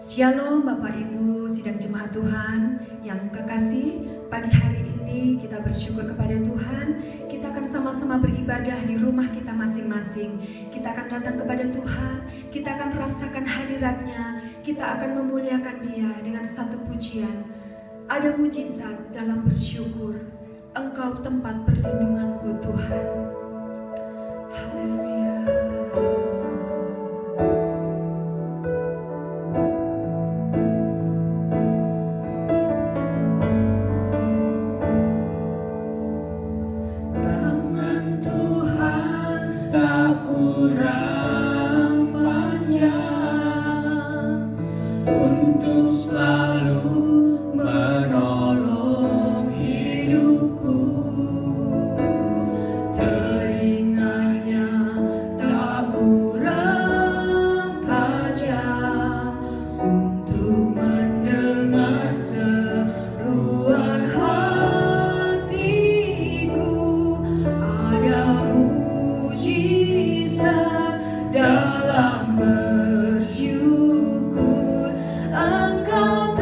Shalom Bapak Ibu sidang jemaat Tuhan yang kekasih, pagi hari ini kita bersyukur kepada Tuhan. Kita akan sama-sama beribadah di rumah kita masing-masing. Kita akan datang kepada Tuhan, kita akan rasakan hadirat-Nya, kita akan memuliakan Dia dengan satu pujian. Ada mujizat dalam bersyukur, Engkau tempat perlindunganku Tuhan. Haleluya. Kurang panjang untuk selalu menolong hidupku. Telinganya tak kurang tajam untuk mendengar seruan hatiku. Ada dalam bersyukur, Engkau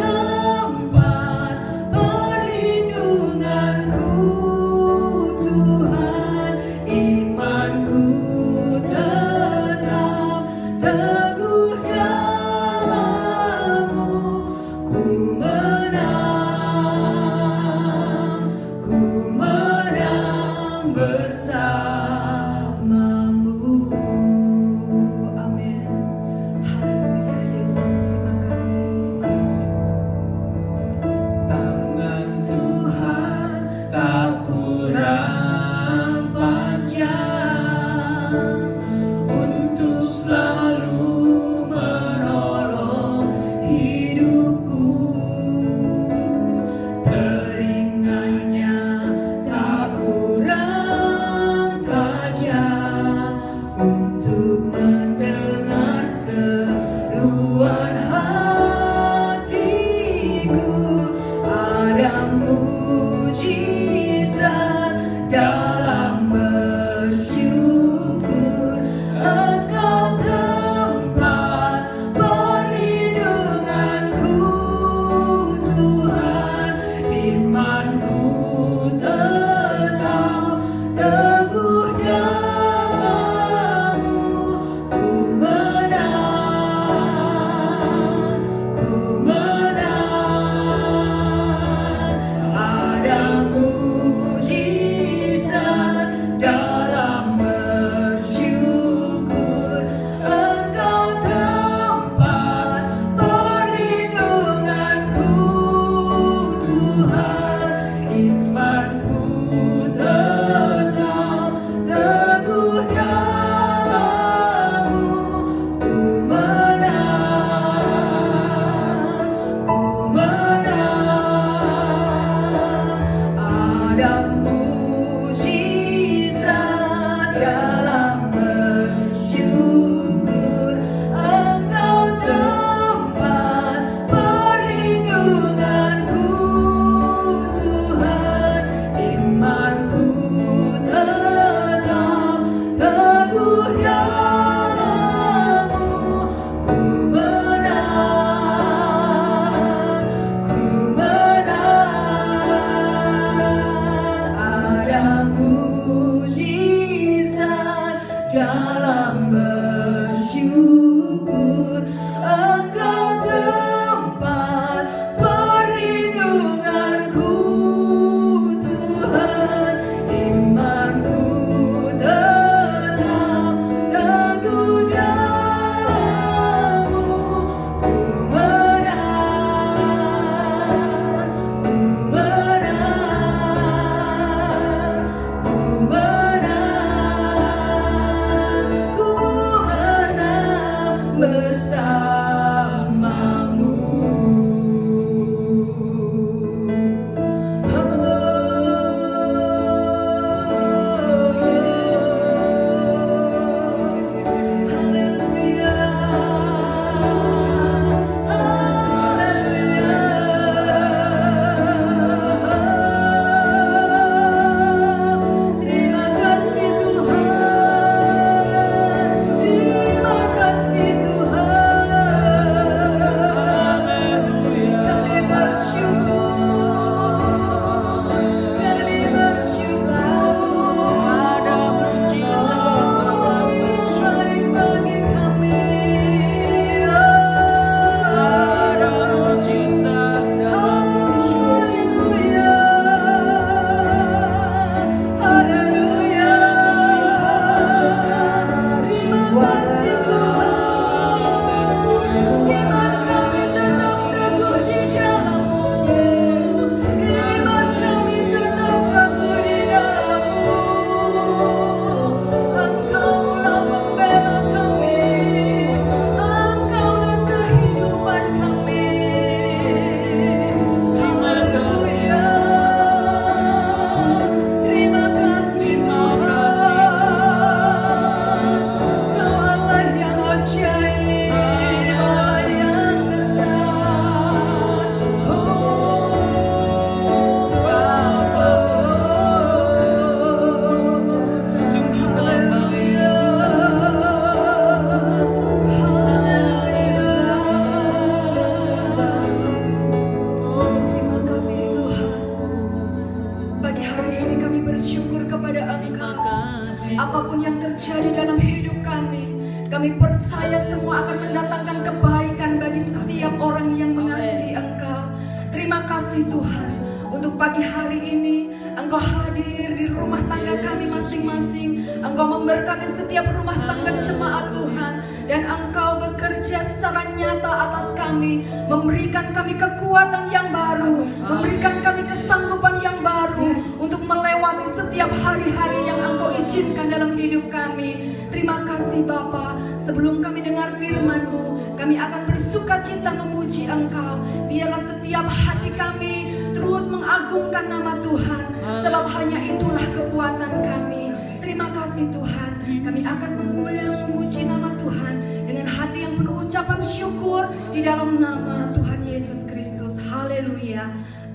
Terima kasih Tuhan untuk pagi hari ini Engkau hadir di rumah tangga kami masing-masing. Engkau memberkati setiap rumah tangga jemaat Tuhan, dan Engkau bekerja secara nyata atas kami, memberikan kami kekuatan yang baru, memberikan kami kesanggupan yang baru untuk melewati setiap hari-hari yang Engkau izinkan dalam hidup kami. Terima kasih Bapa. Sebelum kami dengar firman-Mu, kami akan bersuka cita memuji Engkau. Biarlah setiap hati kami terus mengagungkan nama Tuhan, sebab hanya itulah kekuatan kami. Terima kasih Tuhan. Kami akan memuji nama Tuhan dengan hati yang penuh ucapan syukur di dalam nama Tuhan Yesus Kristus. Haleluya.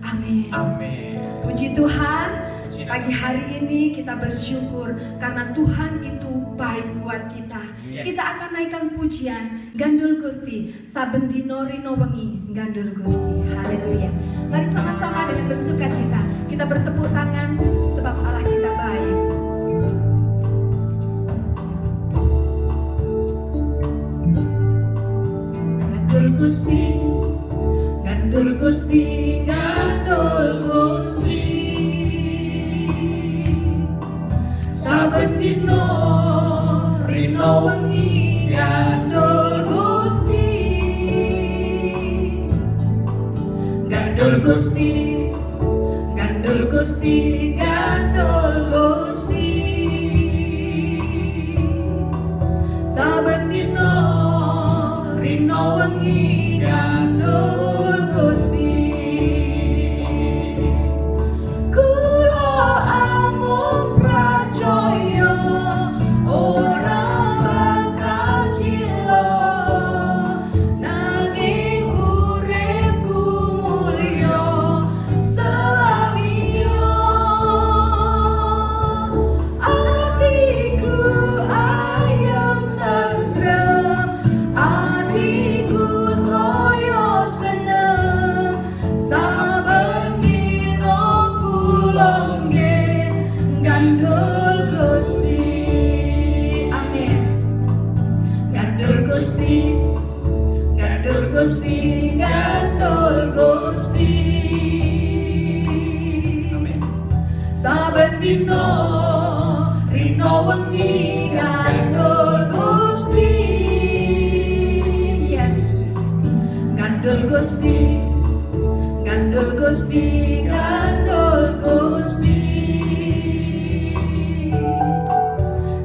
Amin. Amin. Puji Tuhan. Pagi hari ini kita bersyukur karena Tuhan itu baik buat kita. Kita akan naikkan pujian Gandul Gusti, saben dino rino wengi Gandul Gusti. Haleluya. Mari sama-sama dengan bersuka cita kita bertepuk tangan sebab Allah kita baik. Gandul Gusti, Gandul Gusti, Gandul Gusti. Saben dino rino wengi Gandul Gusti. Gandul Gusti, Gandul Gusti, Gandul Gusti. Saben dino rino wengi Gandul Gusti. Kula amung pracaya ora bakal cilaka, nanging uripku mulya selamiya. Atiku ayem tentrem, atiku saya seneng, saben dina kula nggih Gandul Gusti. Amin. Gandul Gusti, Gandul Gusti, Gandul Gusti. Amin. Saben dina rino wengi Gandul Gusti. Yes. Gandul Gusti, Gandul Gusti, Gandul Gusti.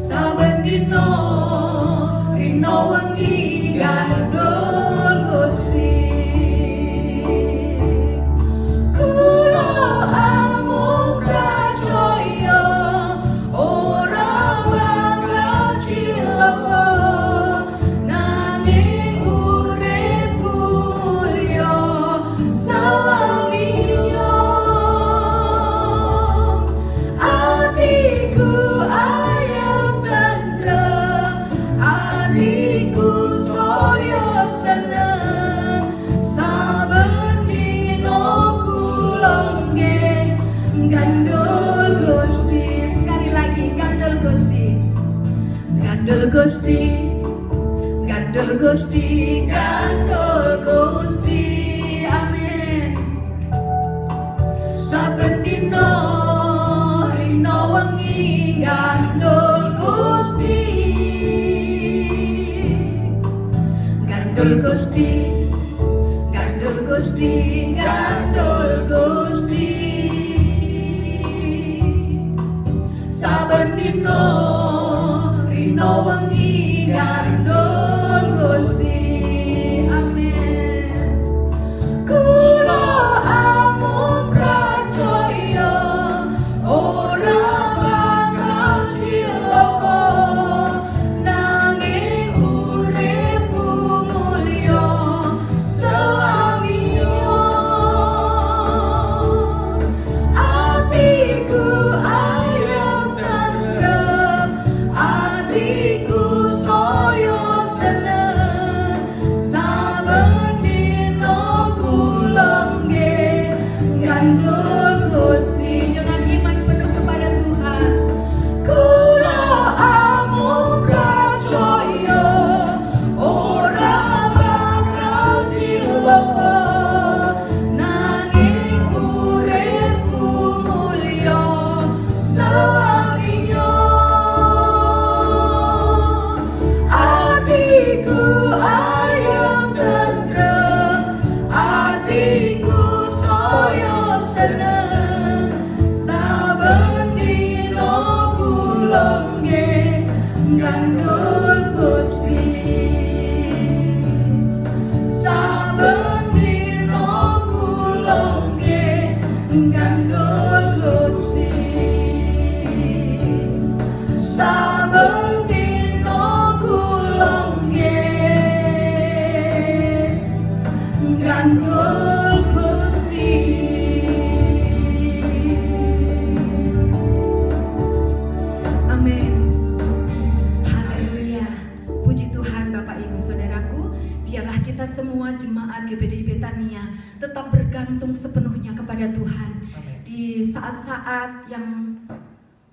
Saben dina rino wengi Gandul Gusti. Kula amung pracaya ora bakal cilaka, nanging uripku mulya selamiya. Atiku ayem tentrem, atiku saya seneng, saben dina kula nggih Gandul Gusti. Sekali lagi Gandul Gusti, Gandul Gusti, Gandul Gusti, Gandul Gusti. Amin. Saben dina rino wengi Gandul Gusti. Gandul Gusti, Gandul Gusti, Gandul Gusti. Saben dina rino wengi Gandul Gusti. Amin. Kula amung pracaya ora bakal cilaka, nanging uripku mulya selamiya. Atiku ayem tentrem, atiku andol Gusti. Amin. Haleluya. Puji Tuhan Bapak Ibu Saudaraku. Biarlah kita semua jemaat GBDI Betania tetap bergantung sepenuhnya kepada Tuhan. Di saat-saat yang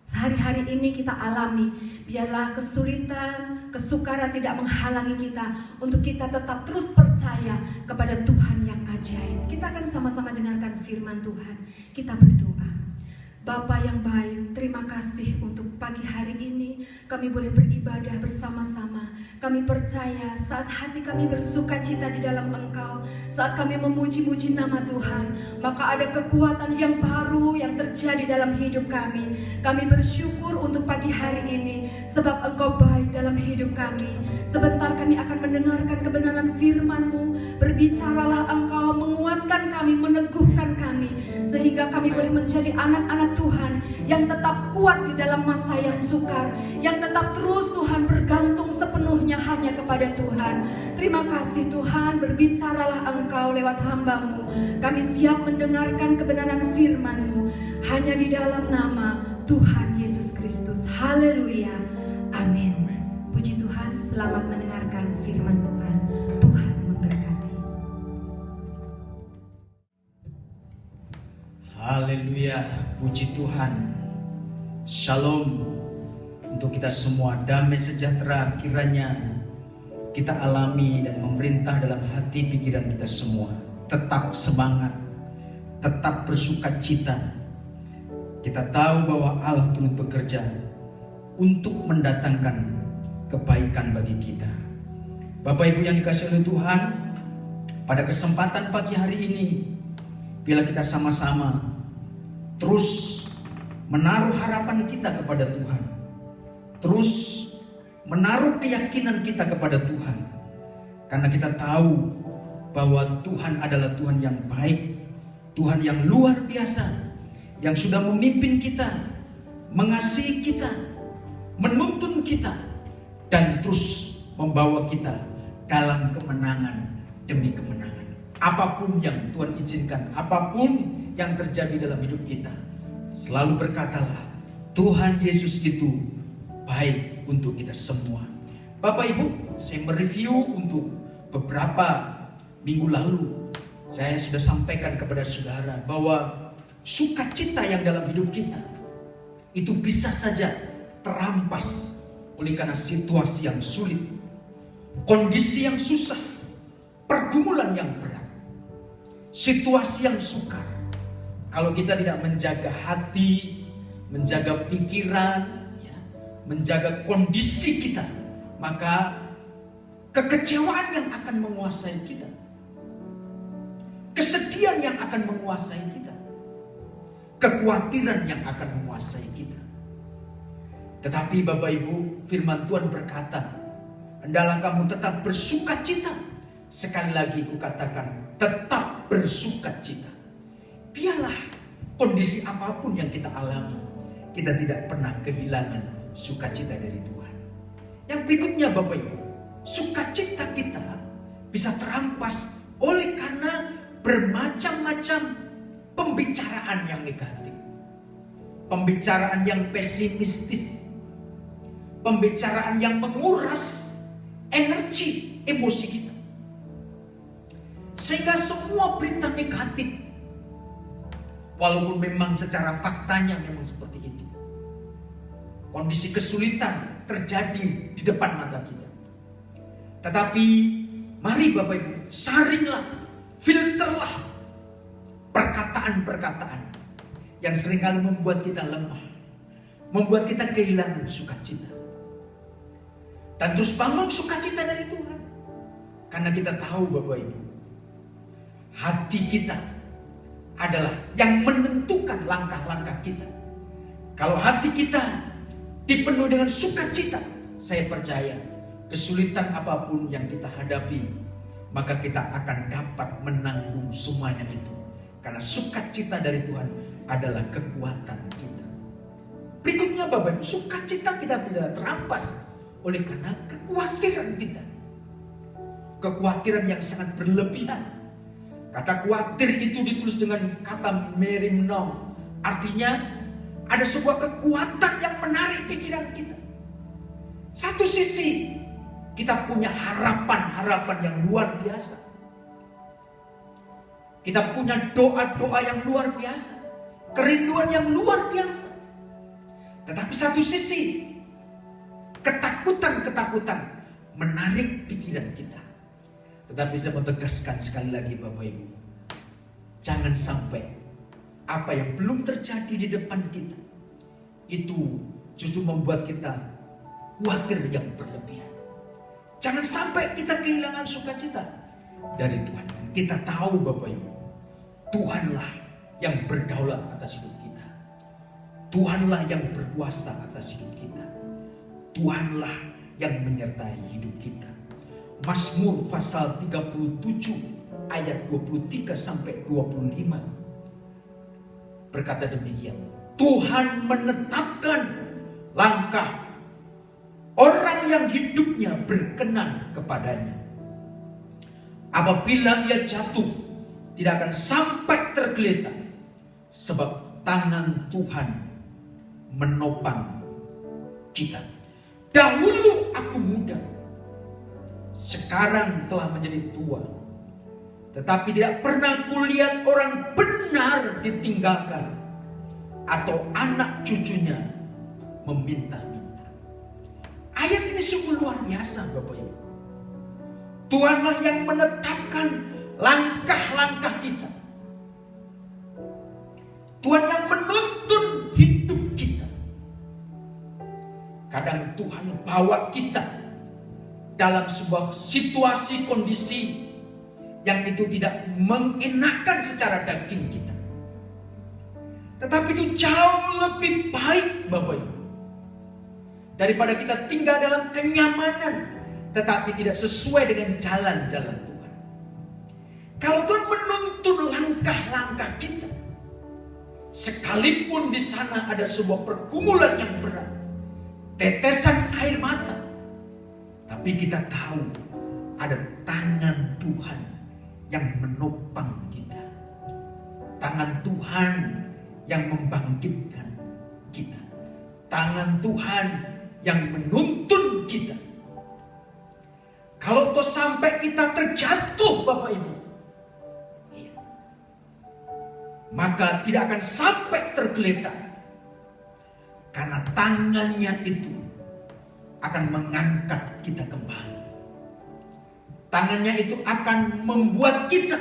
sehari-hari ini kita alami, biarlah kesulitan, kesukaran tidak menghalangi kita untuk kita tetap terus percaya kepada Tuhan yang ajaib. Kita akan sama-sama dengarkan firman Tuhan. Kita berdoa. Bapa yang baik, terima kasih untuk pagi hari ini kami boleh beribadah bersama-sama. Kami percaya saat hati kami bersuka cita di dalam Engkau, saat kami memuji-muji nama Tuhan, maka ada kekuatan yang baru yang terjadi dalam hidup kami. Kami bersyukur untuk pagi hari ini sebab Engkau baik dalam hidup kami. Sebentar kami akan mendengarkan kebenaran firman-Mu. Berbicaralah Engkau, menguatkan kami, meneguhkan kami, sehingga kami boleh menjadi anak-anak Tuhan yang tetap kuat di dalam masa yang sukar, yang tetap terus Tuhan bergantung sepenuhnya hanya kepada Tuhan. Terima kasih Tuhan, berbicaralah Engkau lewat hamba-Mu. Kami siap mendengarkan kebenaran firman-Mu hanya di dalam nama Tuhan Yesus Kristus. Haleluya. Amin. Puji Tuhan, selamat mendengarkan firman Tuhan. Tuhan memberkati. Haleluya, puji Tuhan. Shalom untuk kita semua. Damai sejahtera kiranya kita alami dan memerintah dalam hati pikiran kita semua. Tetap semangat, tetap bersukacita. Kita tahu bahwa Allah turut bekerja untuk mendatangkan kebaikan bagi kita. Bapak Ibu yang dikasihi oleh Tuhan, pada kesempatan pagi hari ini, bila kita sama-sama terus menaruh harapan kita kepada Tuhan, terus menaruh keyakinan kita kepada Tuhan, karena kita tahu bahwa Tuhan adalah Tuhan yang baik, Tuhan yang luar biasa, yang sudah memimpin kita, mengasihi kita, menuntun kita, dan terus membawa kita dalam kemenangan demi kemenangan. Apapun yang Tuhan izinkan, apapun yang terjadi dalam hidup kita, selalu berkatalah, Tuhan Yesus itu baik untuk kita semua. Bapak Ibu, saya mereview untuk beberapa minggu lalu. Saya sudah sampaikan kepada saudara bahwa sukacita yang dalam hidup kita itu bisa saja terampas oleh karena situasi yang sulit, kondisi yang susah, pergumulan yang berat, situasi yang sukar. Kalau kita tidak menjaga hati, menjaga pikiran, menjaga kondisi kita, maka kekecewaan yang akan menguasai kita, kesedihan yang akan menguasai kita, kekhawatiran yang akan menguasai kita. Tetapi Bapak Ibu, firman Tuhan berkata, hendaklah kamu tetap bersukacita. Sekali lagi kukatakan, tetap bersukacita. Biarlah kondisi apapun yang kita alami, kita tidak pernah kehilangan sukacita dari Tuhan. Yang berikutnya Bapak Ibu, sukacita kita bisa terampas oleh karena bermacam-macam pembicaraan yang negatif, pembicaraan yang pesimistis, pembicaraan yang menguras energi emosi kita, sehingga semua berita negatif, walaupun memang secara faktanya memang seperti itu, kondisi kesulitan terjadi di depan mata kita, tetapi mari Bapak Ibu, saringlah, filterlah perkataan-perkataan yang seringkali membuat kita lemah, membuat kita kehilangan sukacita. Dan terus bangun sukacita dari Tuhan. Karena kita tahu Bapak Ibu, hati kita adalah yang menentukan langkah-langkah kita. Kalau hati kita dipenuhi dengan sukacita, saya percaya kesulitan apapun yang kita hadapi, maka kita akan dapat menanggung semuanya itu. Karena sukacita dari Tuhan adalah kekuatan kita. Berikutnya Bapak Ibu, sukacita kita tidak terampas oleh karena kekhawatiran kita. Kekhawatiran yang sangat berlebihan. Kata khawatir itu ditulis dengan kata merimnom. Artinya ada sebuah kekuatan yang menarik pikiran kita. Satu sisi kita punya harapan-harapan yang luar biasa. Kita punya doa-doa yang luar biasa. Kerinduan yang luar biasa. Tetapi satu sisi ketakutan-ketakutan menarik pikiran kita. Tetapi saya mau tegaskan sekali lagi Bapak Ibu, jangan sampai apa yang belum terjadi di depan kita itu justru membuat kita khawatir yang berlebihan. Jangan sampai kita kehilangan sukacita dari Tuhan. Kita tahu Bapak Ibu, Tuhanlah yang berdaulat atas hidup kita. Tuhanlah yang berkuasa atas hidup kita. Tuhanlah yang menyertai hidup kita. Mazmur pasal 37 ayat 23 sampai 25 berkata demikian. Tuhan menetapkan langkah orang yang hidupnya berkenan kepadanya. Apabila ia jatuh, tidak akan sampai tergeletak, sebab tangan Tuhan menopang kita. Dahulu aku muda, sekarang telah menjadi tua, tetapi tidak pernah kulihat orang benar ditinggalkan atau anak cucunya meminta-minta. Ayat ini sungguh luar biasa Bapak Ibu. Tuhanlah yang menetapkan langkah-langkah kita. Tuhan yang menuntun hidup kita. Kadang Tuhan bawa kita dalam sebuah situasi kondisi yang itu tidak mengenakan secara daging kita. Tetapi itu jauh lebih baik Bapak Ibu, daripada kita tinggal dalam kenyamanan tetapi tidak sesuai dengan jalan-jalan Tuhan. Kalau Tuhan menuntun langkah-langkah kita, sekalipun di sana ada sebuah pergumulan yang berat, tetesan air mata, tapi kita tahu ada tangan Tuhan yang menopang kita. Tangan Tuhan yang membangkitkan kita. Tangan Tuhan yang menuntun kita. Kalau toh sampai kita terjatuh Bapak Ibu, maka tidak akan sampai tergeletak. Karena tangannya itu akan mengangkat kita kembali. Tangannya itu akan membuat kita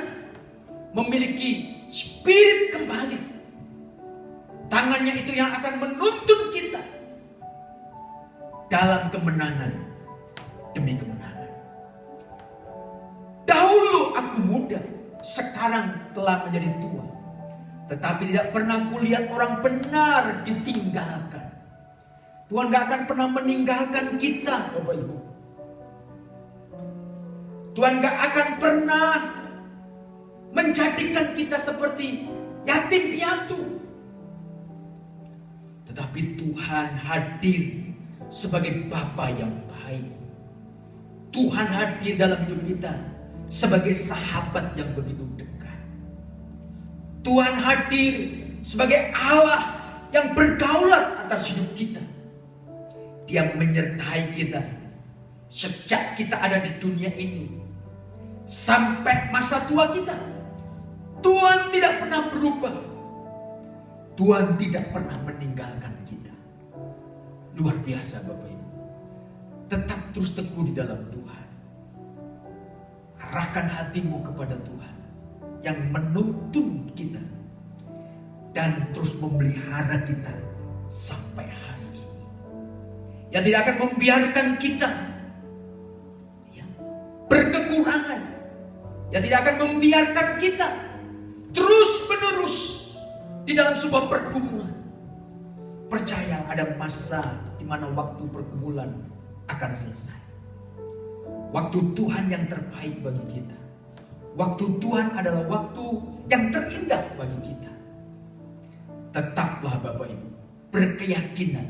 memiliki spirit kembali. Tangannya itu yang akan menuntun kita dalam kemenangan demi kemenangan. Dahulu aku muda, sekarang telah menjadi tua, tetapi tidak pernah kulihat orang benar ditinggalkan. Tuhan gak akan pernah meninggalkan kita Bapak Ibu. Tuhan gak akan pernah menjadikan kita seperti yatim piatu. Tetapi Tuhan hadir sebagai Bapa yang baik. Tuhan hadir dalam hidup kita sebagai sahabat yang begitu dekat. Tuhan hadir sebagai Allah yang berdaulat atas hidup kita. Dia menyertai kita sejak kita ada di dunia ini sampai masa tua kita. Tuhan tidak pernah berubah. Tuhan tidak pernah meninggalkan kita. Luar biasa Bapak Ibu. Tetap terus teguh di dalam Tuhan. Arahkan hatimu kepada Tuhan yang menuntun kita dan terus memelihara kita sampai hari ini. Yang tidak akan membiarkan kita berkekurangan. Yang tidak akan membiarkan kita terus menerus di dalam sebuah pergumulan. Percaya ada masa di mana waktu pergumulan akan selesai. Waktu Tuhan yang terbaik bagi kita. Waktu Tuhan adalah waktu yang terindah bagi kita. Tetaplah Bapak Ibu berkeyakinan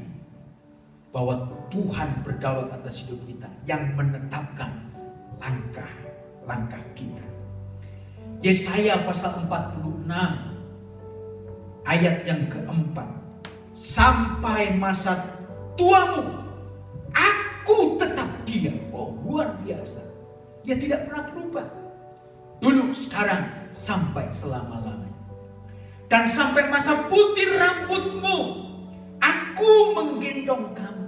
bahwa Tuhan berdaulat atas hidup kita, yang menetapkan langkah-langkah kita. Yesaya pasal 46 ayat yang keempat. Sampai masa tuamu aku tetap diam. Oh, luar biasa. Dia tidak pernah berubah. Dulu, sekarang, sampai selama-lamanya. Dan sampai masa putih rambutmu aku menggendong kamu.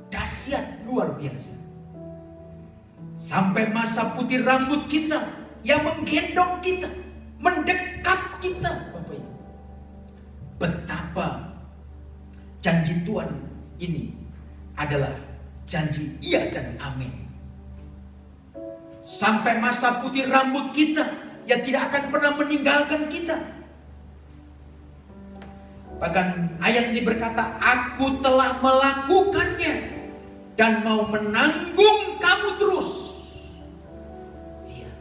Dahsyat, luar biasa. Sampai masa putih rambut kita yang menggendong kita, mendekap kita, Bapak Ibu. Betapa janji Tuhan ini adalah janji iya dan amin. Sampai masa putih rambut kita yang tidak akan pernah meninggalkan kita. Bahkan ayat ini berkata, aku telah melakukannya dan mau menanggung kamu terus. Iya,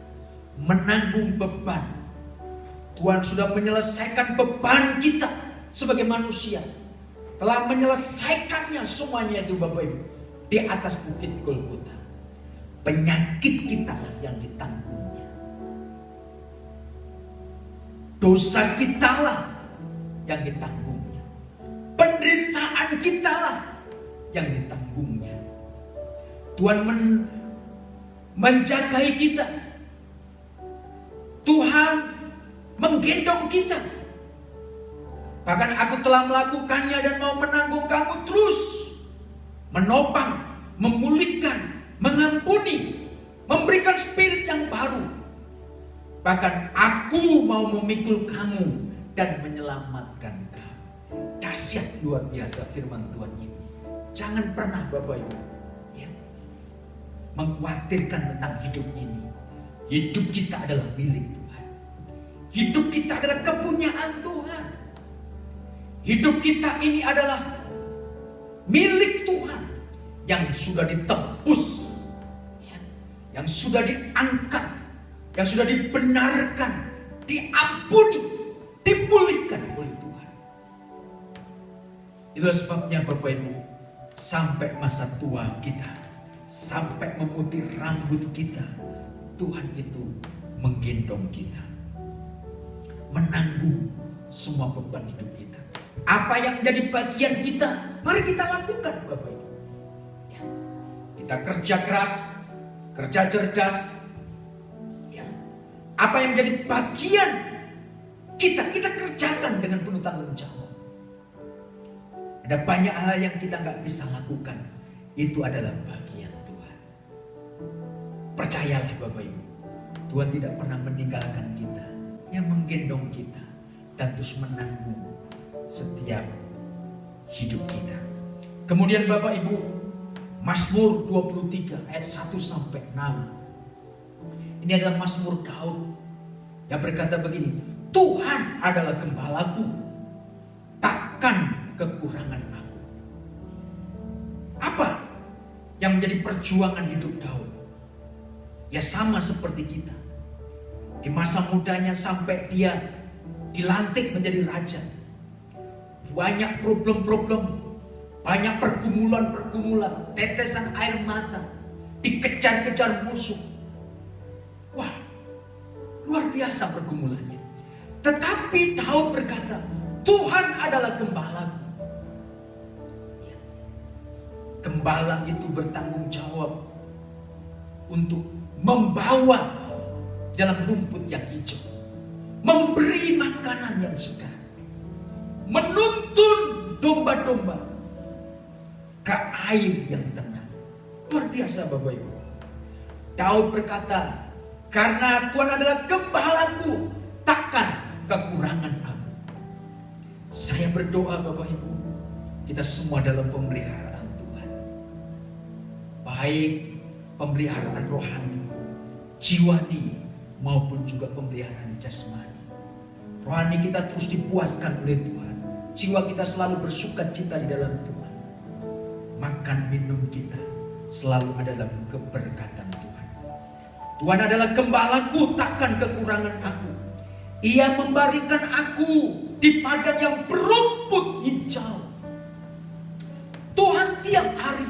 menanggung beban. Tuhan sudah menyelesaikan beban kita sebagai manusia. Telah menyelesaikannya semuanya itu Bapak Ibu. Di atas bukit Golgota. Penyakit kita yang ditanggungnya. Dosa kita lah yang ditanggungnya. Penderitaan kita lah yang ditanggungnya. Tuhan menjagai kita. Tuhan menggendong kita. Bahkan aku telah melakukannya dan mau menanggung kamu terus. Menopang, memulihkan, mengampuni, memberikan spirit yang baru. Bahkan aku mau memikul kamu dan menyelamatkan kamu. Dahsyat, luar biasa firman Tuhan ini. Jangan pernah Bapak Ibu ya, mengkhawatirkan tentang hidup ini. Hidup kita adalah milik Tuhan. Hidup kita adalah kepunyaan Tuhan. Hidup kita ini adalah milik Tuhan yang sudah ditebus, ya, yang sudah diangkat, yang sudah dibenarkan, diampuni, dipulihkan oleh Tuhan. Itulah sebabnya Bapak Ibu, sampai masa tua kita, sampai memutih rambut kita, Tuhan itu menggendong kita, menanggung semua beban hidup kita. Apa yang menjadi bagian kita, mari kita lakukan Bapak Ibu. Ya. Kita kerja keras, kerja cerdas. Ya. Apa yang menjadi bagian kita kerjakan dengan penuh tanggung jawab. Ada banyak hal yang kita nggak bisa lakukan. Itu adalah bagian Tuhan. Percayalah Bapak Ibu, Tuhan tidak pernah meninggalkan kita, yang menggendong kita dan terus menanggung setiap hidup kita. Kemudian Bapak Ibu, Mazmur 23 ayat 1 sampai 6. Ini adalah Mazmur Daud yang berkata begini, Tuhan adalah gembalaku, takkan kekurangan aku. Apa yang menjadi perjuangan hidup Daud? Ya sama seperti kita. Di masa mudanya sampai dia dilantik menjadi raja. Banyak problem-problem, banyak pergumulan-pergumulan, tetesan air mata, dikejar-kejar musuh. Wah, luar biasa pergumulannya. Tetapi Daud berkata, Tuhan adalah gembalaku. Ya. Gembala itu bertanggung jawab untuk membawa dalam rumput yang hijau, memberi makanan yang segar, menuntun domba-domba ke air yang tenang. Luar biasa Bapak Ibu. Daud berkata, karena Tuhan adalah gembalaku, takkan kekurangan aku. Saya berdoa Bapak Ibu, kita semua dalam pemeliharaan Tuhan. Baik pemeliharaan rohani, jiwani, maupun juga pemeliharaan jasmani. Rohani kita terus dipuaskan oleh Tuhan. Jiwa kita selalu bersukacita di dalam Tuhan. Makan minum kita selalu ada dalam keberkatan Tuhan. Tuhan adalah gembalaku, takkan kekurangan aku. Ia membaringkan aku di padang yang berumput hijau. Tuhan tiap hari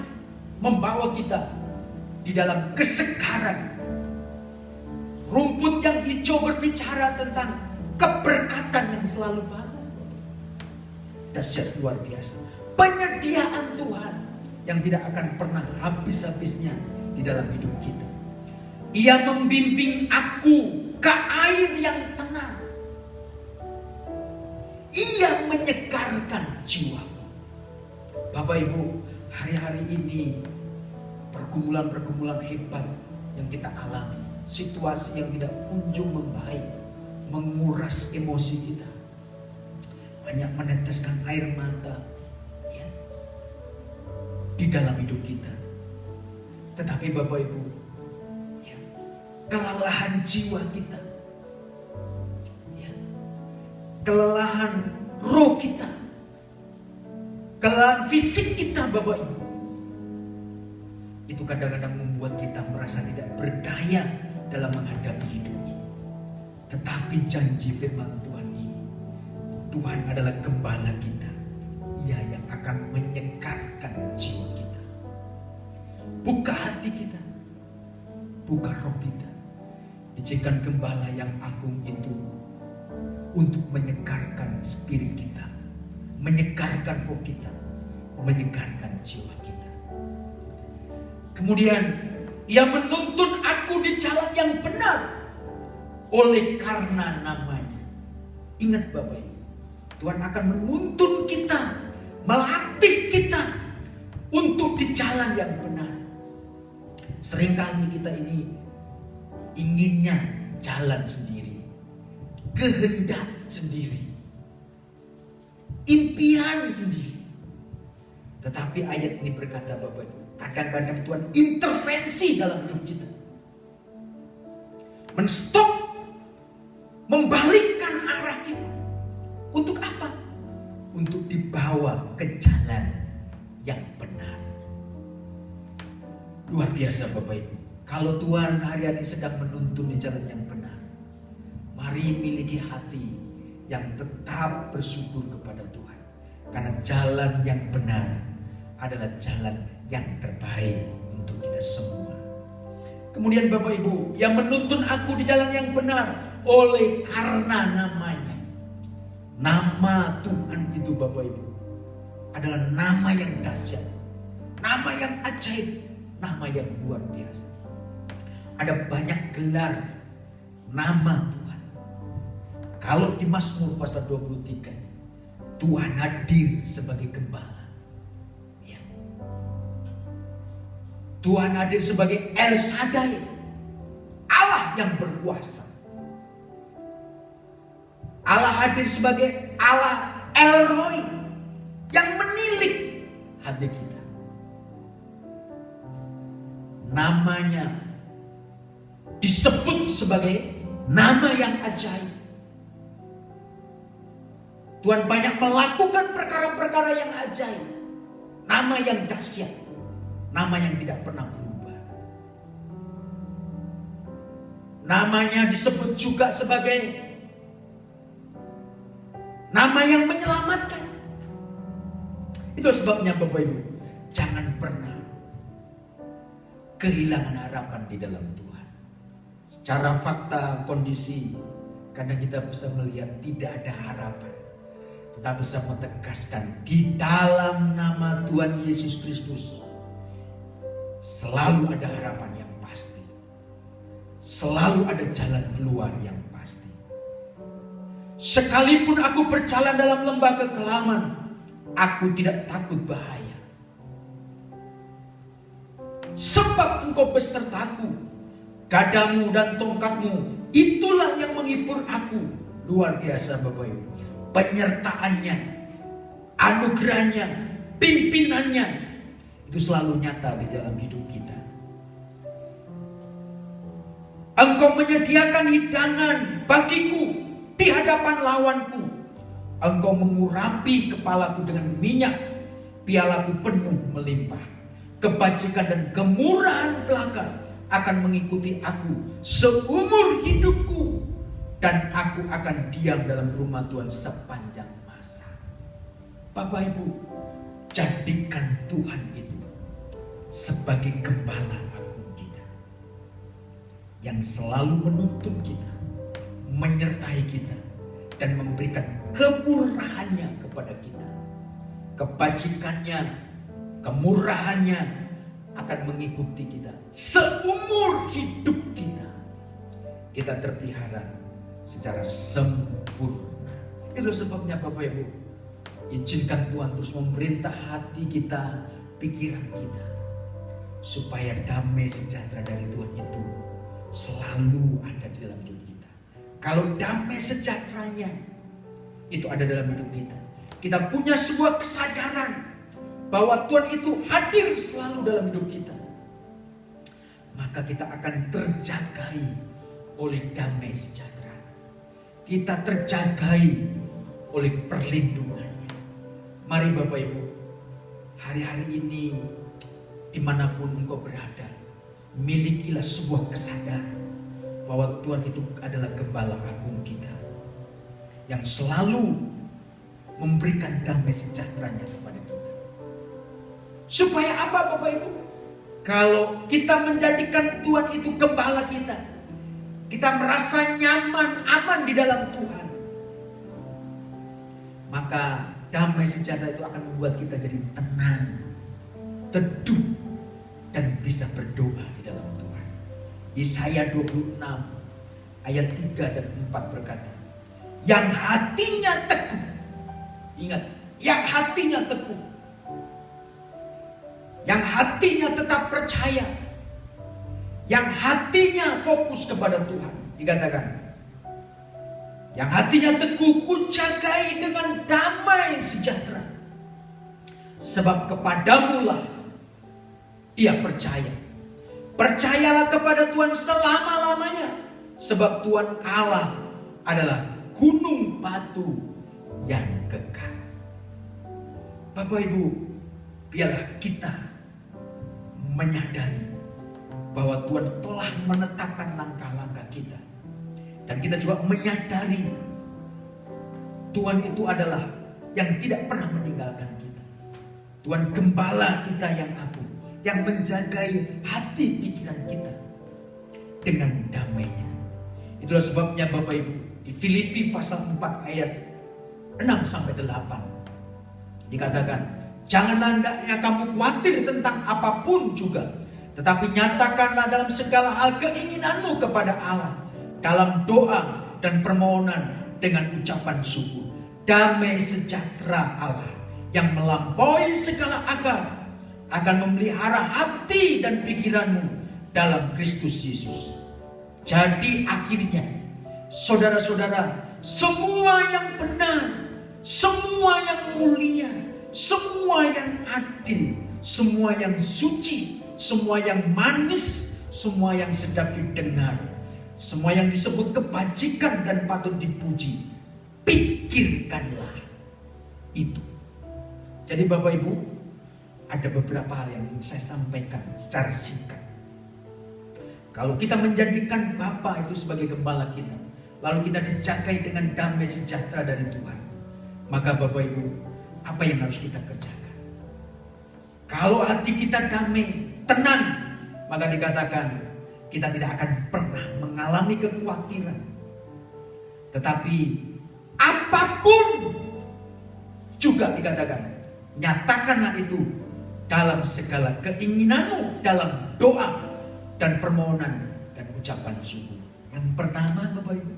membawa kita di dalam kesegaran. Rumput Rumput yang hijau berbicara tentang keberkatan yang selalu baru. Dahsyat luar biasa. Penyediaan Tuhan yang tidak akan pernah habis-habisnya di dalam hidup kita. Ia membimbing aku ke air yang tenang. Ia menyegarkan jiwaku. Bapak Ibu, hari-hari ini pergumulan-pergumulan hebat yang kita alami, situasi yang tidak kunjung membaik, menguras emosi kita, banyak meneteskan air mata ya, di dalam hidup kita. Tetapi Bapak Ibu, ya, kelelahan jiwa kita, ya, kelelahan roh kita, kelelahan fisik kita Bapak Ibu, itu kadang-kadang membuat kita merasa tidak berdaya dalam menghadapi hidup ini. Tetapi janji firman Tuhan ini, Tuhan adalah gembala kita. Ia yang akan menyegarkan jiwa kita. Buka hati kita, buka roh kita. Izinkan gembala yang agung itu untuk menyegarkan spirit kita, menyegarkan roh kita, menyegarkan jiwa kita. Kemudian ia menuntun aku di jalan yang benar oleh karena namanya. Ingat Bapak Ibu, Tuhan akan menuntun kita, melatih kita untuk di jalan yang benar. Seringkali kita ini inginnya jalan sendiri, kehendak sendiri, impian sendiri. Tetapi ayat ini berkata Bapak Ibu, kadang-kadang Tuhan intervensi dalam hidup kita, menstop, membalikkan arah kita. Untuk apa? Untuk dibawa ke jalan yang benar. Luar biasa Bapak Ibu. Kalau Tuhan hari-hari sedang menuntun di jalan yang benar, mari miliki hati yang tetap bersyukur kepada Tuhan. Karena jalan yang benar adalah jalan yang terbaik untuk kita semua. Kemudian Bapak Ibu, yang menuntun aku di jalan yang benar oleh karena namanya. Nama Tuhan itu Bapak Ibu adalah nama yang dahsyat, nama yang ajaib, nama yang luar biasa. Ada banyak gelar nama Tuhan. Kalau di Mazmur pasal 23, Tuhan hadir sebagai gembala. Tuhan hadir sebagai El Shaddai, Allah yang berkuasa. Allah hadir sebagai Allah El Roi yang menilik hati kita. Namanya disebut sebagai nama yang ajaib. Tuhan banyak melakukan perkara-perkara yang ajaib. Nama yang dahsyat, nama yang tidak pernah berubah. Namanya disebut juga sebagai nama yang menyelamatkan. Itu sebabnya Bapak Ibu, jangan pernah kehilangan harapan di dalam Tuhan. Secara fakta kondisi, kadang kita bisa melihat tidak ada harapan. Kita bisa menegaskan di dalam nama Tuhan Yesus Kristus selalu ada harapan yang pasti. Selalu ada jalan keluar yang pasti. Sekalipun aku berjalan dalam lembah kekelaman, aku tidak takut bahaya. Sebab engkau besertaku, gadamu dan tongkatmu, itulah yang menghibur aku. Luar biasa Bapak Ibu. Penyertaannya, anugerahnya, pimpinannya, itu selalu nyata di dalam hidup kita. Engkau menyediakan hidangan bagiku di hadapan lawanku. Engkau mengurapi kepalaku dengan minyak, pialaku penuh melimpah. Kebajikan dan kemurahan belaka akan mengikuti aku seumur hidupku, dan aku akan diam dalam rumah Tuhan sepanjang masa. Bapak Ibu, jadikan Tuhan itu sebagai gembala agung kita, yang selalu menuntun kita, menyertai kita, dan memberikan kemurahannya kepada kita. Kebajikannya, kemurahannya akan mengikuti kita seumur hidup kita. Kita terpelihara secara sempurna. Itu sebabnya Bapak Ibu, izinkan Tuhan terus memerintah hati kita, pikiran kita, supaya damai sejahtera dari Tuhan itu selalu ada di dalam hidup kita. Kalau damai sejahteranya itu ada dalam hidup kita, kita punya sebuah kesadaran bahwa Tuhan itu hadir selalu dalam hidup kita, maka kita akan terjagai oleh damai sejahtera. Kita terjagai oleh perlindungannya. Mari Bapak Ibu, hari-hari ini dimanapun engkau berada, milikilah sebuah kesadaran bahwa Tuhan itu adalah Gembala Agung kita, yang selalu memberikan damai sejahteranya kepada kita. Supaya apa Bapak Ibu? Kalau kita menjadikan Tuhan itu Gembala kita merasa nyaman, aman di dalam Tuhan, maka damai sejahtera itu akan membuat kita jadi tenang, teduh, dan bisa berdoa di dalam Tuhan. Yesaya 26 ayat 3 dan 4 berkata, yang hatinya teguh, ingat, yang hatinya teguh, yang hatinya tetap percaya, yang hatinya fokus kepada Tuhan. Dikatakan, yang hatinya teguh kujagai dengan damai sejahtera, sebab kepadamulah ia percaya. Percayalah kepada Tuhan selama-lamanya, sebab Tuhan Allah adalah gunung batu yang kekal. Bapak Ibu, biarlah kita menyadari bahwa Tuhan telah menetapkan langkah-langkah kita, dan kita juga menyadari Tuhan itu adalah yang tidak pernah meninggalkan kita. Tuhan Gembala kita yang agung, yang menjagai hati pikiran kita dengan damainya. Itulah sebabnya Bapak Ibu, di Filipi pasal 4 ayat 6-8 dikatakan, janganlah hendaknya kamu khawatir tentang apapun juga, tetapi nyatakanlah dalam segala hal keinginanmu kepada Allah dalam doa dan permohonan dengan ucapan syukur. Damai sejahtera Allah yang melampaui segala akal akan memelihara hati dan pikiranmu dalam Kristus Yesus. Jadi akhirnya, saudara-saudara, semua yang benar, semua yang mulia, semua yang adil, semua yang suci, semua yang manis, semua yang sedap didengar, semua yang disebut kebajikan dan patut dipuji, pikirkanlah itu. Jadi Bapak Ibu, ada beberapa hal yang ingin saya sampaikan secara singkat. Kalau kita menjadikan Bapa itu sebagai Gembala kita, lalu kita dijagai dengan damai sejahtera dari Tuhan, maka Bapak Ibu, apa yang harus kita kerjakan? Kalau hati kita damai, tenang, maka dikatakan kita tidak akan pernah mengalami kekhawatiran. Tetapi apapun juga dikatakan, nyatakanlah itu dalam segala keinginanmu, dalam doa dan permohonan dan ucapan syukur. Yang pertama Bapak Ibu,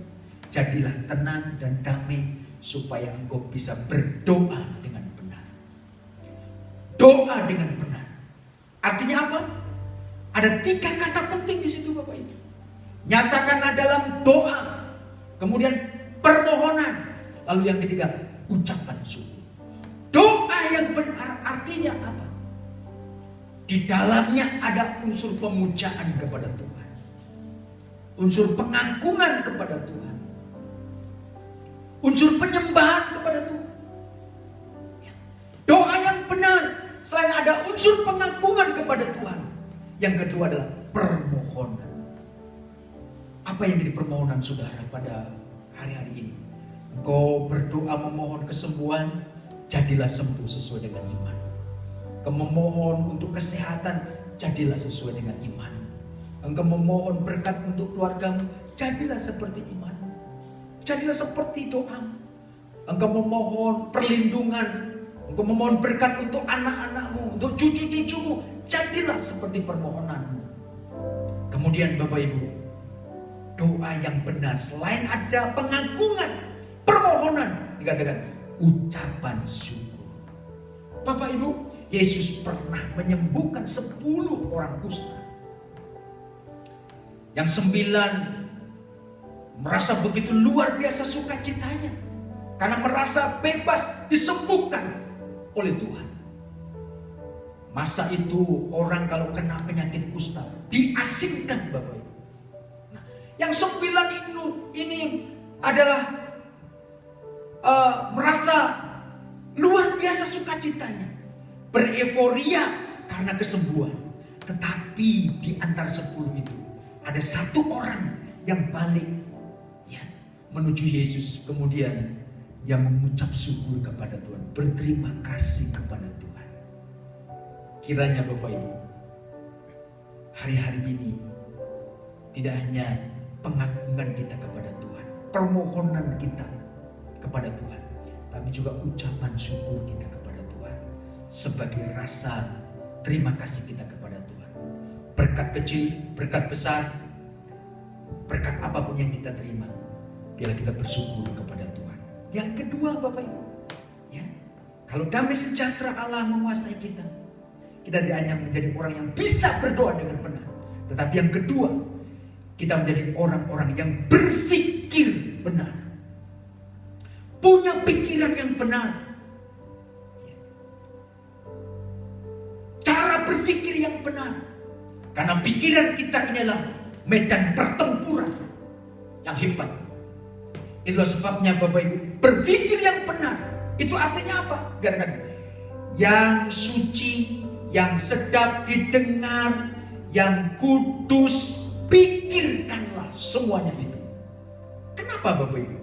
jadilah tenang dan damai supaya engkau bisa berdoa dengan benar. Doa dengan benar. Artinya apa? Ada 3 kata penting di situ Bapak Ibu. Nyatakanlah dalam doa, kemudian permohonan, lalu yang ketiga ucapan syukur. Doa yang benar artinya apa? Di dalamnya ada unsur pemujaan kepada Tuhan, unsur pengagungan kepada Tuhan, unsur penyembahan kepada Tuhan. Doa yang benar, selain ada unsur pengagungan kepada Tuhan, yang kedua adalah permohonan. Apa yang jadi permohonan saudara pada hari-hari ini? Engkau berdoa memohon kesembuhan, jadilah sembuh sesuai dengan iman. Kau memohon untuk kesehatan, jadilah sesuai dengan iman. Engkau memohon berkat untuk keluargamu, jadilah seperti imanmu. Jadilah seperti doamu. Engkau memohon perlindungan, engkau memohon berkat untuk anak-anakmu, untuk cucu-cucumu, jadilah seperti permohonanmu. Kemudian Bapak Ibu, doa yang benar selain ada pengagungan, permohonan, dikatakan ucapan syukur. Bapak Ibu, Yesus pernah menyembuhkan 10 orang kusta. Yang 9 merasa begitu luar biasa sukacitanya karena merasa bebas disembuhkan oleh Tuhan. Masa itu orang kalau kena penyakit kusta diasingkan Bapak Ibu. Nah, yang 9 ini adalah merasa luar biasa sukacitanya, bereforia karena kesembuhan. Tetapi di antara 10 itu ada 1 orang yang balik ya, menuju Yesus, kemudian yang mengucap syukur kepada Tuhan, berterima kasih kepada Tuhan. Kiranya Bapak Ibu, hari-hari ini tidak hanya pengagungan kita kepada Tuhan, permohonan kita kepada Tuhan, tapi juga ucapan syukur kita kepada Tuhan sebagai rasa terima kasih kita kepada Tuhan. Berkat kecil, berkat besar, berkat apapun yang kita terima, biarlah kita bersyukur kepada Tuhan. Yang kedua Bapak Ibu, ya, kalau damai sejahtera Allah menguasai kita, kita tidak hanya menjadi orang yang bisa berdoa dengan benar, tetapi yang kedua, kita menjadi orang-orang yang berpikir benar, punya pikiran yang benar, cara berpikir yang benar. Karena pikiran kita ini adalah medan pertempuran yang hebat. Itulah sebabnya Bapak Ibu, berpikir yang benar itu artinya apa? Katakan, yang suci, yang sedap didengar, yang kudus, pikirkanlah semuanya itu. Kenapa Bapak Ibu?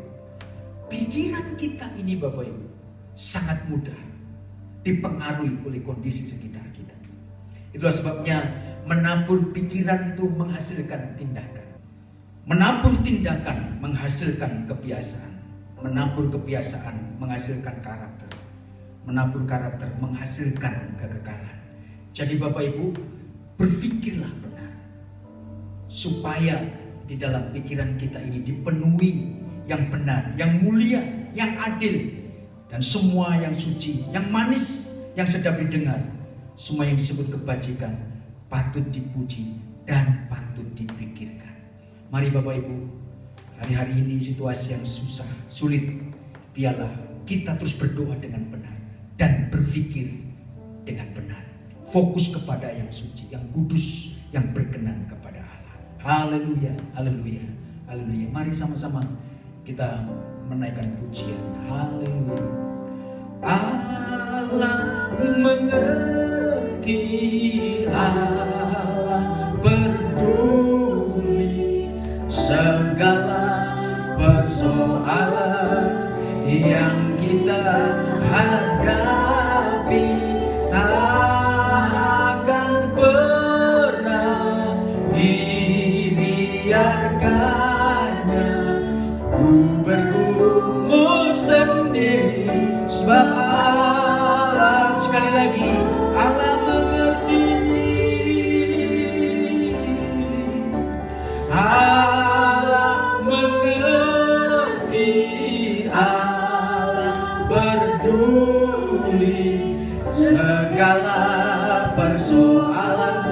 Pikiran kita ini Bapak Ibu sangat mudah dipengaruhi oleh kondisi sekitar kita. Itulah sebabnya menabur pikiran itu menghasilkan tindakan. Menabur tindakan menghasilkan kebiasaan. Menabur kebiasaan menghasilkan karakter. Menabur karakter menghasilkan kekekalan. Jadi Bapak Ibu, berpikirlah benar, supaya di dalam pikiran kita ini dipenuhi yang benar, yang mulia, yang adil, dan semua yang suci, yang manis, yang sedap didengar. Semua yang disebut kebajikan patut dipuji dan patut dipikirkan. Mari Bapak Ibu, hari-hari ini situasi yang susah, sulit, biarlah kita terus berdoa dengan benar dan berpikir dengan benar. Fokus kepada yang suci, yang kudus, yang berkenan kepada Allah. Haleluya, haleluya, haleluya. Mari sama-sama kita menaikkan pujian. Haleluya. Allah mengerti, Allah peduli segala persoalan yang kita hadapi. Takkan pernah dibiarkannya ku bergumul sendiri, sebab Allah, sekali lagi, Allah mengerti. Allah mengerti, Allah peduli segala persoalan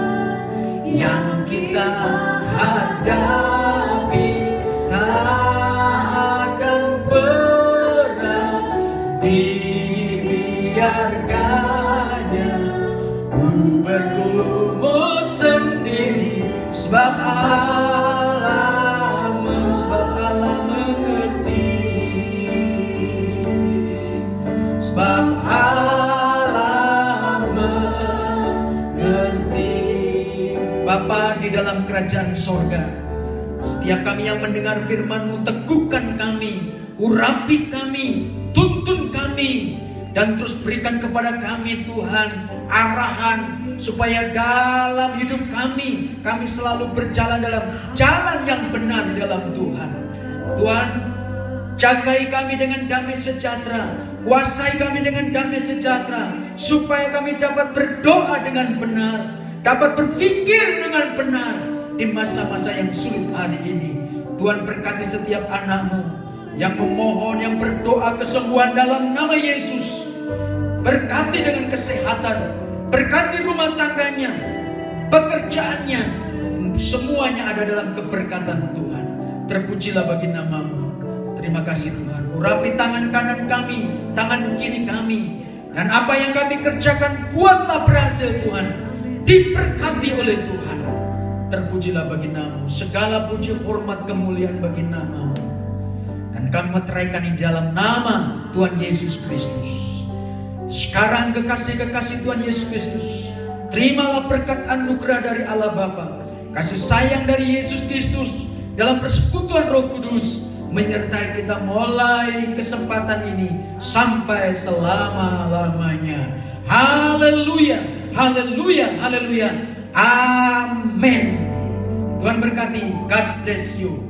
yang kita hadapi. Takkan pernah dibiarkannya ku bergumul sendiri, sebab Allah mengerti, sebab Allah mengerti. Bapa di dalam kerajaan sorga, setiap kami yang mendengar firman-Mu, teguhkan kami, urapi kami, tuntun kami, dan terus berikan kepada kami Tuhan arahan supaya dalam hidup kami selalu berjalan dalam jalan yang benar di dalam Tuhan. Tuhan, jagai kami dengan damai sejahtera, kuasai kami dengan damai sejahtera, supaya kami dapat berdoa dengan benar, dapat berpikir dengan benar di masa-masa yang sulit hari ini. Tuhan, berkati setiap anak-Mu yang memohon, yang berdoa kesembuhan dalam nama Yesus. Berkati dengan kesehatan, berkati rumah tangganya, pekerjaannya, semuanya ada dalam keberkatan Tuhan. Terpujilah bagi nama-Mu. Terima kasih Tuhan. Urapi tangan kanan kami, tangan kiri kami, dan apa yang kami kerjakan buatlah berhasil Tuhan. Diberkati oleh Tuhan. Terpujilah bagi nama-Mu. Segala puji, hormat, kemuliaan bagi nama-Mu. Dan kami meteraikan di dalam nama Tuhan Yesus Kristus. Sekarang kekasih-kekasih Tuhan Yesus Kristus, terimalah berkat anugerah dari Allah Bapa, kasih sayang dari Yesus Kristus dalam persekutuan Roh Kudus menyertai kita mulai kesempatan ini sampai selama-lamanya. Haleluya, haleluya, haleluya. Amin. Tuhan berkati. God bless you.